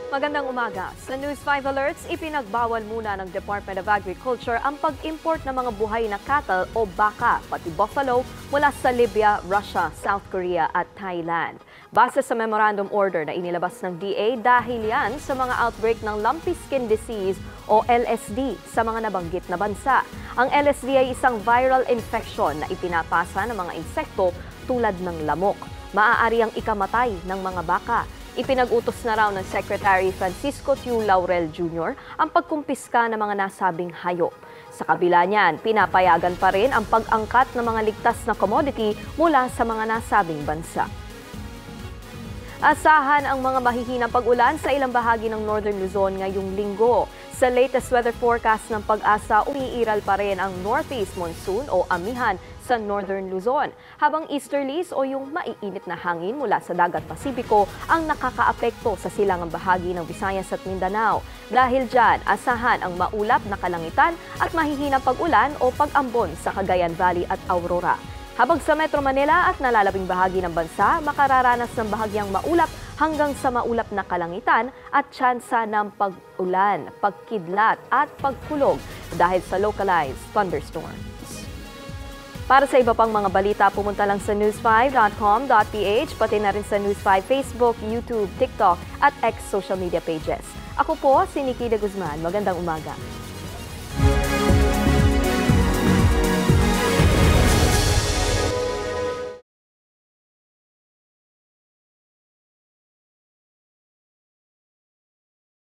Magandang umaga. Sa News 5 Alerts, ipinagbawal muna ng Department of Agriculture ang pag-import ng mga buhay na cattle o baka, pati buffalo, mula sa Libya, Russia, South Korea at Thailand. Base sa memorandum order na inilabas ng DA, dahil yan sa mga outbreak ng lumpy skin disease o LSD sa mga nabanggit na bansa. Ang LSD ay isang viral infection na ipinapasa ng mga insekto tulad ng lamok. Maaari ang ikamatay ng mga baka. Ipinag-utos na raw ng Secretary Francisco Tiu Laurel Jr. ang pagkumpiska ng mga nasabing hayop. Sa kabila niyan, pinapayagan pa rin ang pag-angkat ng mga ligtas na commodity mula sa mga nasabing bansa. Asahan ang mga mahihinang pag-ulan sa ilang bahagi ng Northern Luzon ngayong linggo. Sa latest weather forecast ng Pag-asa, umiiral pa rin ang northeast monsoon o amihan sa Northern Luzon, habang easterlies o yung maiinit na hangin mula sa dagat Pasipiko ang nakakaapekto sa silangang bahagi ng Visayas at Mindanao. Dahil dyan, asahan ang maulap na kalangitan at mahihinang pag-ulan o pag-ambon sa Cagayan Valley at Aurora. Habang sa Metro Manila at nalalabing bahagi ng bansa, makararanas ng bahagyang maulap hanggang sa maulap na kalangitan at tsansa ng pag-ulan, pagkidlat at pagkulog dahil sa localized thunderstorms. Para sa iba pang mga balita, pumunta lang sa news5.com.ph, pati na rin sa News5 Facebook, YouTube, TikTok at X social media pages. Ako po si Nikki de Guzman. Magandang umaga.